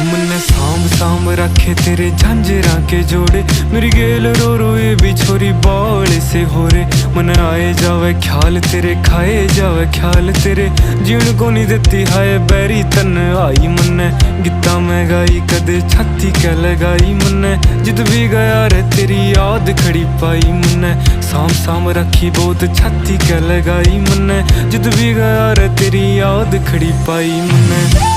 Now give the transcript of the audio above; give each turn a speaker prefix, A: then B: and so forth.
A: मन्ने सांभ सांभ रखे तेरे झांझरा के जोड़े, मेरी गेल रो रो ये भी छोरी बावले से हो रे। मन आए जावे ख्याल तेरे, खाए जावे ख्याल तेरे, जीण को नहीं देती हाय बैरी तन आई। मन्ने गीता मैं गाई कदे छाती कै लगाई, मन्ने जिद भी गया रे तेरी याद खड़ी पाई। मन्ने साम साम रखी बहुत छाती कै लगाई, मन्ने जिद भी गया रे तेरी याद खड़ी पाई। मन्ने